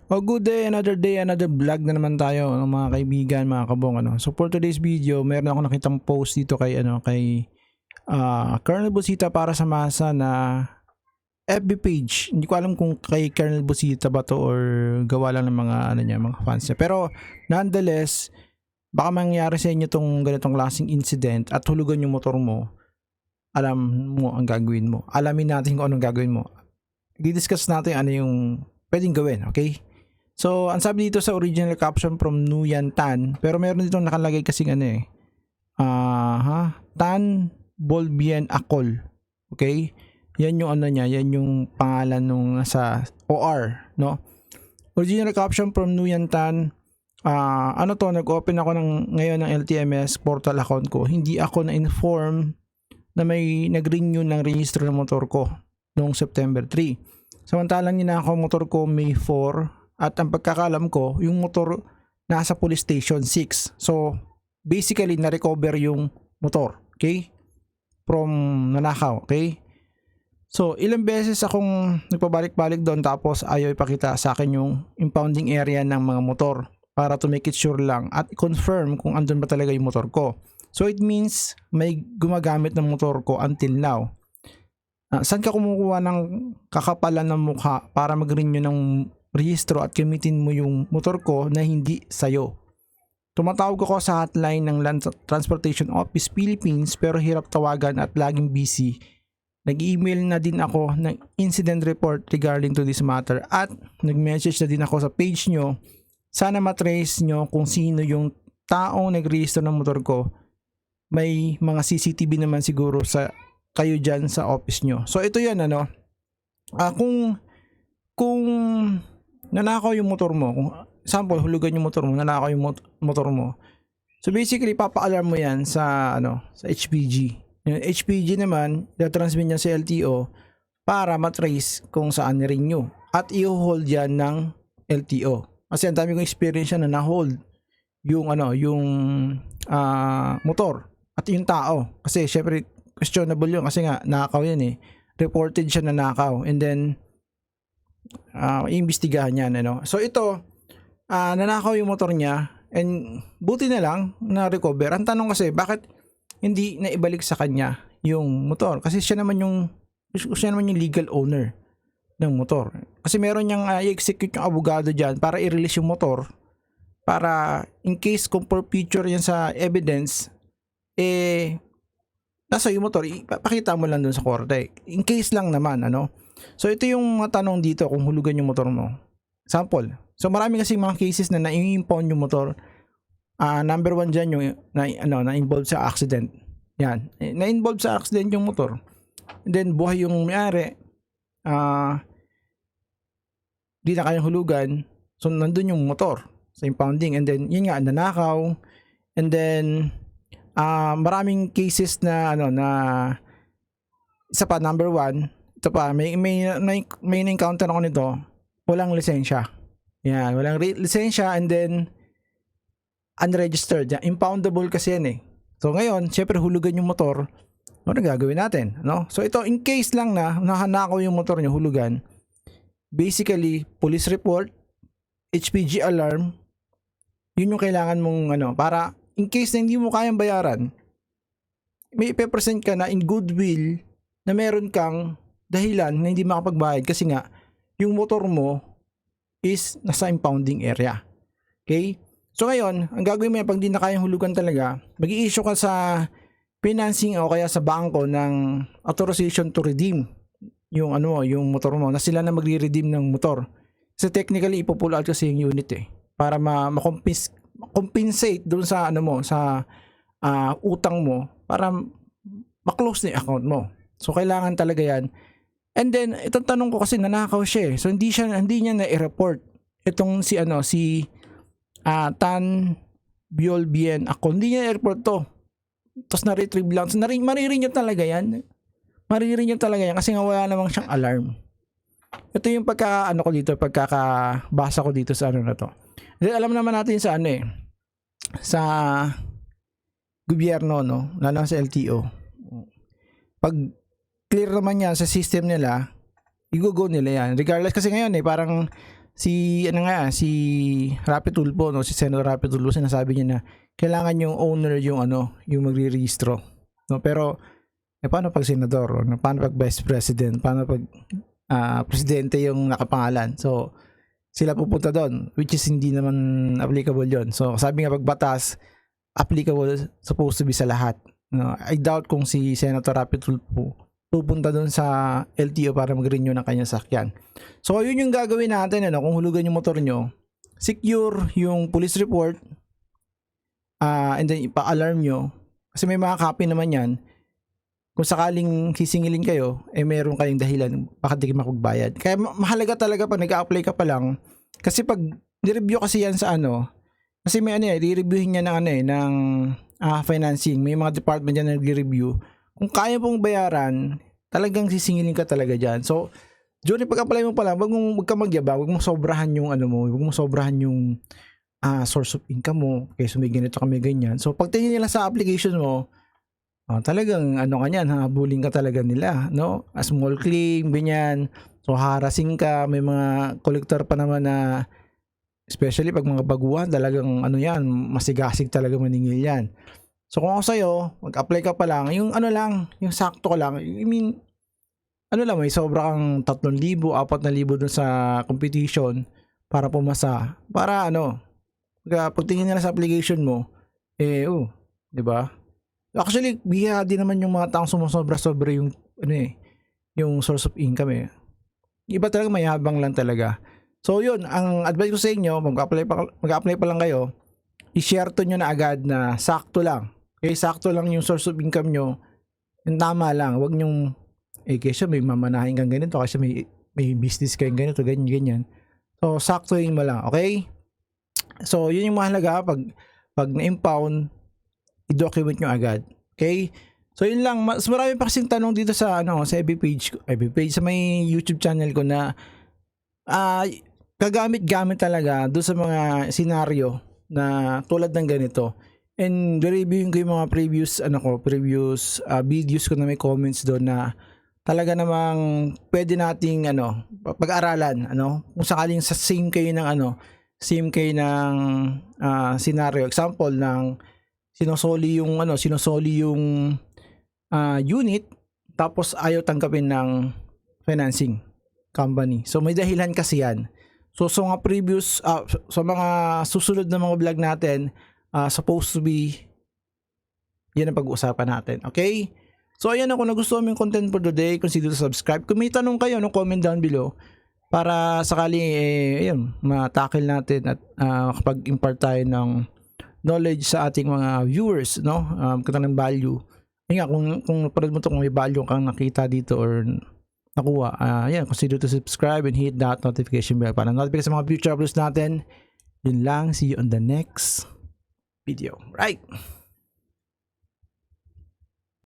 Oh, good day, another vlog na naman tayo, mga kaibigan, mga kabong, So for today's video, meron ako nakitang post dito kay Colonel Busita para sa masa na FB page. Hindi ko alam kung kay Colonel Busita ba to or gawa lang ng mga fans niya. Pero nonetheless, baka mangyari sa inyo tong ganitong klaseng incident at hulugan yung motor mo. Alam mo ang gagawin mo. Alamin natin kung anong gagawin mo. Di-discuss natin ano yung pwedeng gawin, okay? So, ang sabi dito sa original caption from Nguyen Tan, pero meron dito nakalagay kasing Tan Bolbien Akol. Okay? Yan yung niya, yan yung pangalan nung sa OR, no? Original caption from Nguyen Tan, nag-open ako ngayon ng LTMS portal account ko. Hindi ako na-inform na may nag-renew ng registro ng motor ko noong September 3. Samantalang ninakaw motor ko May 4. At ang pagkakalam ko, yung motor nasa police station 6. So, basically, na-recover yung motor. Okay? From nanakaw. Okay? So, ilang beses akong nagpabalik-balik doon tapos ayaw ipakita sa akin yung impounding area ng mga motor para to make it sure lang at confirm kung andun ba talaga yung motor ko. So, it means may gumagamit ng motor ko until now. Saan ka kumukuha ng kakapalan ng mukha para mag-renew ng rehistro at gamitin mo yung motor ko na hindi sayo? Tumatawag ako sa hotline ng Land Transportation Office Philippines pero hirap tawagan at laging busy. Nag-email na din ako ng incident report regarding to this matter at nag-message na din ako sa page nyo. Sana matrace nyo kung sino yung taong nag-register ng motor ko. May mga CCTV naman siguro sa kayo dyan sa office nyo. So ito yan kung nanakaw yung motor mo, kung example hulugan yung motor mo, nanakaw yung motor mo. So basically papa-alarm mo yan sa sa HPG. Yung HPG naman, i-transmit niya sa LTO para matrace kung saan ni-renew at i-hold yan ng LTO. Kasi ang dami kong experience na na-hold yung motor at yung tao. Kasi syempre questionable yun kasi nga nakaw yan eh. Reported siya na nakaw and then iimbestigahan yan, So ito, nanakaw yung motor niya and buti na lang na recover. Ang tanong kasi, bakit hindi na ibalik sa kanya yung motor? Kasi siya naman yung legal owner ng motor. Kasi meron niyang i-execute yung abogado dyan para i-release yung motor para in case kung for future yan sa evidence, nasa yung motor, ipapakita mo lang dun sa korte. In case lang naman, So ito yung mga tanong dito kung hulugan yung motor mo. Sample. So marami kasi mga cases na na-impound yung motor. Number 1 dyan yung na-involved sa accident. Yan. Na-involved sa accident yung motor. And then buhay yung may-ari. Di na kayang hulugan. So nandun yung motor sa impounding. And then yun nga, nanakaw. And then maraming cases na isa pa, number 1, ito pa, may na-encounter ako nito, walang lisensya. Yan, walang lisensya and then unregistered. Yan, impoundable kasi yan eh. So ngayon, syempre hulugan yung motor, ano gagawin natin, So ito, in case lang na nahanakaw yung motor nyo, hulugan, basically, police report, HPG alarm, yun yung kailangan mong para in case na hindi mo kayang bayaran, may ipe-present ka na in goodwill na meron kang dahilan na hindi makapagbayad kasi nga yung motor mo is nasa impounding area. Okay? So ngayon, ang gagawin mo yan pag di na kayang hulugan talaga, mag-i-issue ka sa financing o kaya sa bangko ng authorization to redeem yung yung motor mo, na sila na magre-redeem ng motor. Kasi technically ipo-pull out kasi yung unit para ma-compensate doon sa sa utang mo para ma-close na yung account mo. So kailangan talaga yan. And then itong tanong ko kasi nanakaw siya. So hindi niya na-report itong si Tan Bolbien ako. Hindi niya na-report to. Tapos na-retrieve lang. So maririnig talaga yan. Maririnig talaga yan kasi nga wala namang siyang alarm. Ito yung pagkakabasa ko dito sa na to. Then alam naman natin sa sa gobyerno, lalo sa LTO. Pag clear naman yan sa system nila, i-go nila yan. Regardless kasi ngayon parang si Rapi Tulfo, no, si Senator Rapi Tulfo, sinasabi niya na kailangan yung owner yung yung magre-rehistro, no. Pero paano pag senador, no? Paano pag vice president, paano pag presidente yung nakapangalan? So sila pupunta doon, which is hindi naman applicable yon. So sabi nga, pag batas applicable, supposed to be sa lahat, no. I doubt kung si Senator Rapi Tulfo pupunta doon sa LTO para mag-renew ng kanyang sakyan. So yun yung gagawin natin, kung hulugan yung motor nyo, secure yung police report, and then ipa-alarm nyo, kasi may mga copy naman yan. Kung sakaling sisingilin kayo, meron kayong dahilan bakit di kayo makapagbayad. Kaya mahalaga talaga pag nag-a-apply ka pa lang, kasi pag ni-review kasi yan sa kasi may i-reviewin niya ng financing, may mga department dyan na nag-review. Kung kaya pong bayaran, talagang sisingilin ka talaga dyan. So, during pag-apply mo pa lang, wag ka magyabang, wag mo sobrahan yung wag mo sobrahan yung source of income mo, kaya may ganito kami ganyan. So, pag tingin nila sa application mo, talagang kanyan, habulin ka talaga nila, no? A small claim, ganyan. So, harassing ka, may mga collector pa naman na, especially pag mga baguhan, talagang yan, masigasig talaga maningil yan. So kung ako sa'yo, mag-apply ka pa lang, yung yung sakto ka lang, I mean, may sobra kang 3,000, 4,000 dun sa competition para pumasa. Para pagtingin nila sa application mo, di ba? Actually, biya din naman yung mga taong sumusobra-sobra yung, yung source of income Iba talaga, mayabang lang talaga. So yun, ang advice ko sa inyo, mag-apply pa lang kayo, i-share to nyo na agad na sakto lang. Okay, sakto lang yung source of income nyo, yung tama lang. Huwag nyong, kasi may mamanahin kang ganito, kasi may business kayong ganito, ganyan. So, saktoin mo lang, okay? So, yun yung mahalaga, pag na-impound, i-document nyo agad, okay? So, yun lang. Mas marami pa kasing tanong dito sa, sa FB page, sa may YouTube channel ko na, kagamit-gamit talaga doon sa mga senaryo na tulad ng ganito. And reviewin ko yung mga previous videos ko na may comments doon na talaga namang pwede nating pag-aralan, kung sakaling sa same kayo ng scenario, example ng sinosoli yung unit, tapos ayaw tanggapin ng financing company. So may dahilan kasi yan. So sa mga previous sa mga susunod na mga vlog natin, supposed to be yan ang pag-uusapan natin. Okay? So ayan, kung nagustuhan mo yung content for today, consider to subscribe. Kung may tanong kayo, comment down below para sakali ma-tackle natin at kapag-impart tayo ng knowledge sa ating mga viewers, kita ng value. Kung parad mo to, kung may value kang nakita dito or nakuha, consider to subscribe and hit that notification bell para notify sa mga future uploads natin. Yun lang, see you on the next video. Right.